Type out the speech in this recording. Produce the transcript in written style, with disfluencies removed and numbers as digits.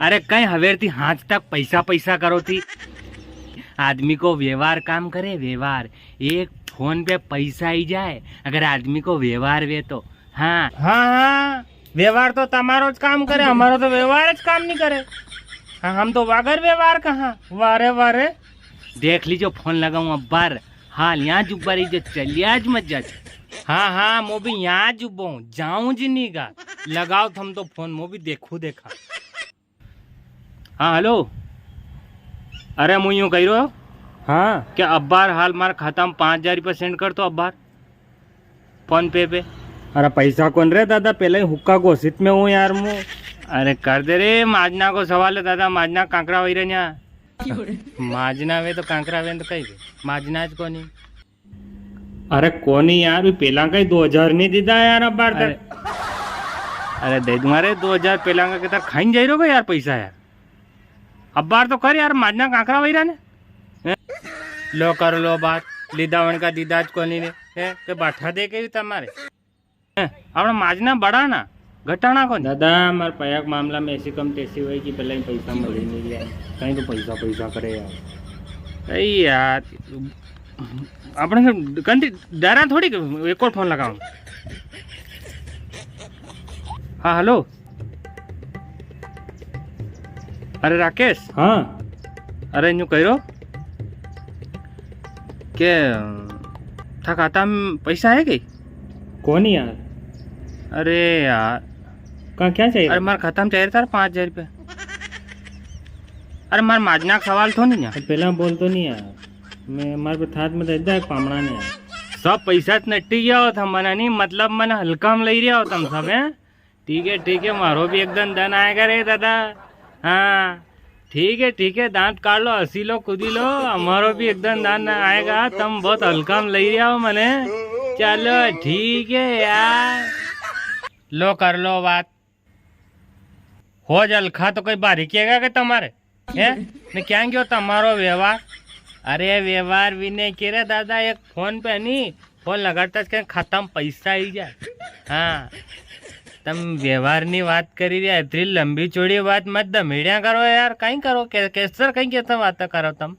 अरे कहीं हवेरती हाथ तक पैसा पैसा करो थी। आदमी को व्यवहार काम करे, व्यवहार। एक फोन पे पैसा ही जाए अगर आदमी को व्यवहार वे तो। हाँ हाँ हाँ, व्यवहार तो तमारो ज काम करे, हमारो तो व्यवहार ज काम नहीं करे। हाँ, हम तो वागर व्यवहार कहाँ वारे वारे। देख लीजिए फोन लगाऊं अब्बार, हाल यहाँ जुब्बारी जो चलिए आज मत जा। हाँ हाँ, मो भी यहाँ जुब्बो जाऊं जी नहीं गा। लगाओ तुम तो फोन, मो भी देखू देखा। हाँ हेलो, अरे मुझे यूँ कह रहे हो। हाँ क्या अब्बार हाल मार खाता में 5,000 रुपये सेंड कर तो अब्बार फोन पे पे। अरे पैसा कौन रे दादा, पहले ही हुक्का घोषित में हूँ यार मुँह। अरे कर दे रे, माजना को सवाल है दादा, माजना कांकरा वही रहे यहाँ। माजना वे तो कांकरा वे तो कही माजना ज कोनी। अरे कोनी यार, भी पहला का ही 2,000 नहीं दीदा यार अब्बार तक। अरे दे दूंगा रे 2,000 पहला का कितना खाइन जाई रहोगे यार पैसा यार। अब्बार तो कर यार, माजना कांकरा वही रहे। लो कर लो बात, लीदावण का दीदाज कोनी ने के बाठा दे के तमारे अपना माजना बड़ा ना घटाना को दादा। मार पयाक मामला में ऐसी कम तैसी हुई कि पहले ही पैसा मिल नहीं गया, कहीं तो पैसा पैसा करे यार। सही यार, अपने कंटी डरा थोड़ी एक और फोन लगाऊं। हाँ हेलो, अरे राकेश। हाँ अरे यूँ कह रो के था खाता में पैसा है कि कौन यार। अरे यार कहाँ क्या चाहिए? अरे मार खाता में चाहिए था 5,000 रुपये। अरे मार माजना का सवाल थो नहीं यार, पहला बोल तो नहीं यार, मैं हमारे थात में दे दे पामड़ा ने यार। सब पैसा नट्टी गया हो था मना नहीं, मतलब मन हल्का में ले रहा हो तुम सब है। ठीक है, मारो भी एकदम धन आएगा रे दादा। हाँ ठीक है, दांत काट लो, हंसी लो, कूदी लो, हमारो भी एकदम दान आएगा। तुम बहुत हल्का में ले रहा हो मने। चलो ठीक है यार, लो कर लो बात हो जलखा तो कोई बारीकिएगा कि तुम्हारे है न क्या क्यों तुम्हारो व्यवहार। अरे व्यवहार भी नहीं किया दादा, एक फोन पे नहीं, फोन लगाता खाता में पैसा ही जाए। हाँ तुम व्यवहार नहीं बात करी रही, इतनी लंबी चौड़ी बात मत दमेड़िया करो यार, कहीं करो कैसर कहीं कैसा बात करो तुम।